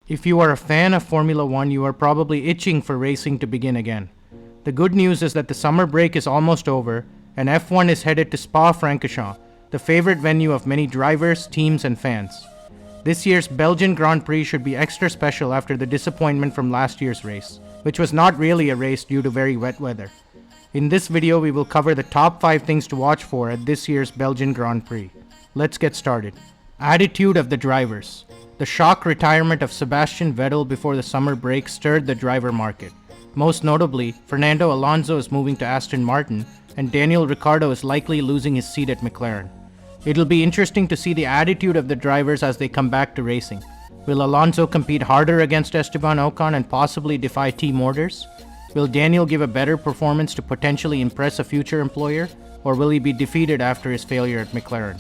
If you are a fan of Formula One, you are probably itching for racing to begin again. The good news is that the summer break is almost over, and F1 is headed to Spa-Francorchamps, the favorite venue of many drivers, teams, and fans. This year's Belgian Grand Prix should be extra special after the disappointment from last year's race, which was not really a race due to very wet weather. In this video, we will cover the top 5 things to watch for at this year's Belgian Grand Prix. Let's get started. Attitude of the drivers. The shock retirement of Sebastian Vettel before the summer break stirred the driver market. Most notably, Fernando Alonso is moving to Aston Martin, and Daniel Ricciardo is likely losing his seat at McLaren. It'll be interesting to see the attitude of the drivers as they come back to racing. Will Alonso compete harder against Esteban Ocon and possibly defy team orders? Will Daniel give a better performance to potentially impress a future employer, or will he be defeated after his failure at McLaren?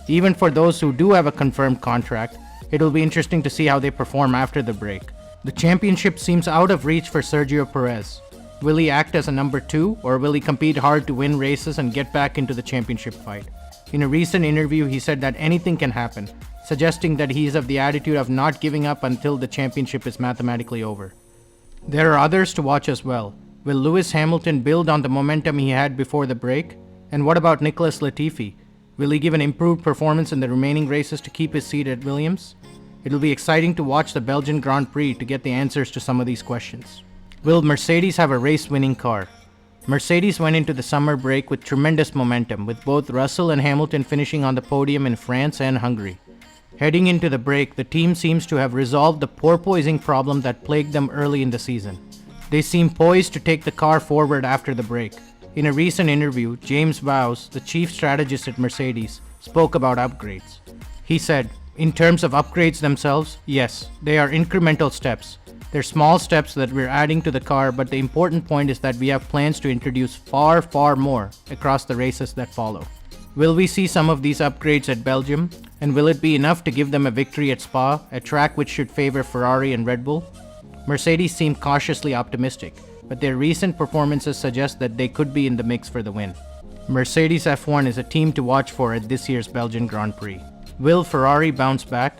Even for those who do have a confirmed contract, it'll be interesting to see how they perform after the break. The championship seems out of reach for Sergio Perez. Will he act as a number 2, or will he compete hard to win races and get back into the championship fight? In a recent interview, he said that anything can happen, suggesting that he is of the attitude of not giving up until the championship is mathematically over. There are others to watch as well. Will Lewis Hamilton build on the momentum he had before the break? And what about Nicholas Latifi? Will he give an improved performance in the remaining races to keep his seat at Williams? It'll be exciting to watch the Belgian Grand Prix to get the answers to some of these questions. Will Mercedes have a race-winning car? Mercedes went into the summer break with tremendous momentum, with both Russell and Hamilton finishing on the podium in France and Hungary. Heading into the break, the team seems to have resolved the porpoising problem that plagued them early in the season. They seem poised to take the car forward after the break. In a recent interview, James Vowles, the chief strategist at Mercedes, spoke about upgrades. He said, "In terms of upgrades themselves, yes, they are incremental steps. They're small steps that we're adding to the car, but the important point is that we have plans to introduce far more across the races that follow." Will we see some of these upgrades at Belgium? And will it be enough to give them a victory at Spa, a track which should favor Ferrari and Red Bull? Mercedes seem cautiously optimistic, but their recent performances suggest that they could be in the mix for the win. Mercedes F1 is a team to watch for at this year's Belgian Grand Prix. Will Ferrari bounce back?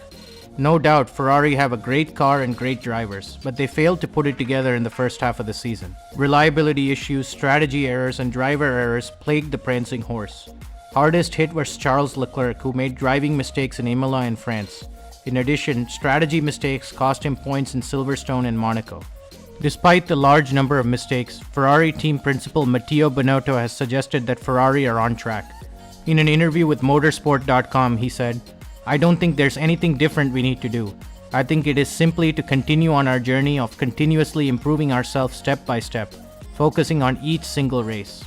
No doubt Ferrari have a great car and great drivers, but they failed to put it together in the first half of the season. Reliability issues, strategy errors, and driver errors plagued the prancing horse. Hardest hit was Charles Leclerc, who made driving mistakes in Imola and France. In addition, strategy mistakes cost him points in Silverstone and Monaco. Despite the large number of mistakes, Ferrari team principal Matteo Binotto has suggested that Ferrari are on track. In an interview with motorsport.com, he said, "I don't think there's anything different we need to do. I think it is simply to continue on our journey of continuously improving ourselves step by step, focusing on each single race."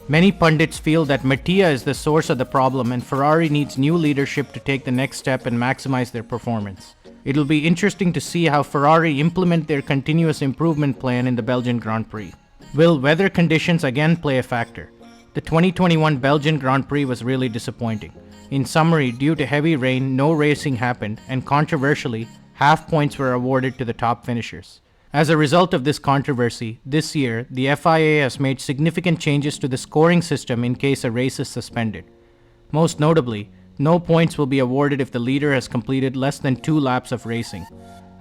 Many pundits feel that Mattia is the source of the problem and Ferrari needs new leadership to take the next step and maximize their performance. It'll be interesting to see how Ferrari implement their continuous improvement plan in the Belgian Grand Prix. Will weather conditions again play a factor? The 2021 Belgian Grand Prix was really disappointing. In summary, due to heavy rain, no racing happened, and controversially, half points were awarded to the top finishers. As a result of this controversy, this year, the FIA has made significant changes to the scoring system in case a race is suspended. Most notably, no points will be awarded if the leader has completed less than 2 laps of racing.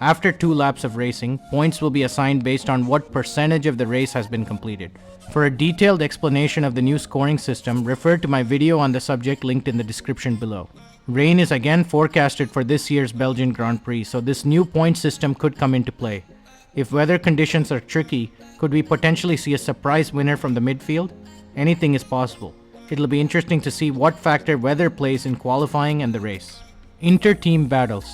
After 2 laps of racing, points will be assigned based on what percentage of the race has been completed. For a detailed explanation of the new scoring system, refer to my video on the subject linked in the description below. Rain is again forecasted for this year's Belgian Grand Prix, so this new point system could come into play. If weather conditions are tricky, could we potentially see a surprise winner from the midfield? Anything is possible. It'll be interesting to see what factor weather plays in qualifying and the race. Interteam battles.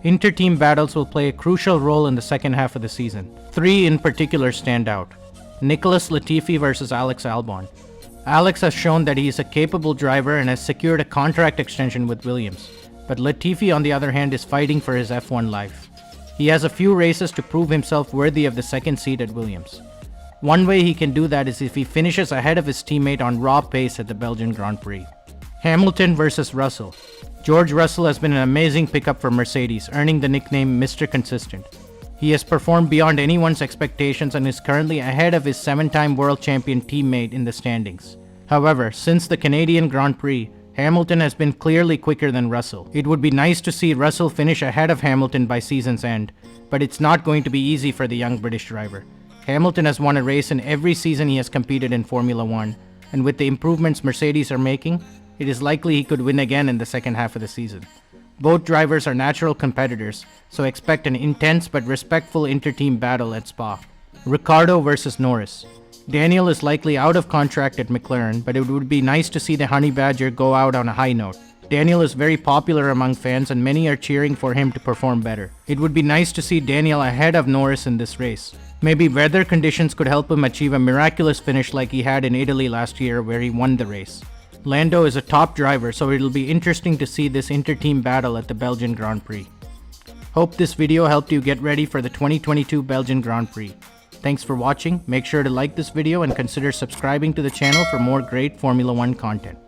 Interteam battles will play a crucial role in the second half of the season. 3 in particular stand out. Nicholas Latifi versus Alex Albon. Alex has shown that he is a capable driver and has secured a contract extension with Williams, but Latifi on the other hand is fighting for his F1 life. He has a few races to prove himself worthy of the second seat at Williams. One way he can do that is if he finishes ahead of his teammate on raw pace at the Belgian Grand Prix. Hamilton versus Russell. George Russell has been an amazing pickup for Mercedes, earning the nickname Mr. Consistent. He has performed beyond anyone's expectations and is currently ahead of his 7-time world champion teammate in the standings. However, since the Canadian Grand Prix, Hamilton has been clearly quicker than Russell. It would be nice to see Russell finish ahead of Hamilton by season's end, but it's not going to be easy for the young British driver. Hamilton has won a race in every season he has competed in Formula 1, and with the improvements Mercedes are making, it is likely he could win again in the second half of the season. Both drivers are natural competitors, so expect an intense but respectful inter-team battle at Spa. Ricciardo versus Norris. Daniel is likely out of contract at McLaren, but it would be nice to see the Honey Badger go out on a high note. Daniel is very popular among fans and many are cheering for him to perform better. It would be nice to see Daniel ahead of Norris in this race. Maybe weather conditions could help him achieve a miraculous finish like he had in Italy last year where he won the race. Lando is a top driver, so it'll be interesting to see this inter-team battle at the Belgian Grand Prix. Hope this video helped you get ready for the 2022 Belgian Grand Prix. Thanks for watching. Make sure to like this video and consider subscribing to the channel for more great Formula 1 content.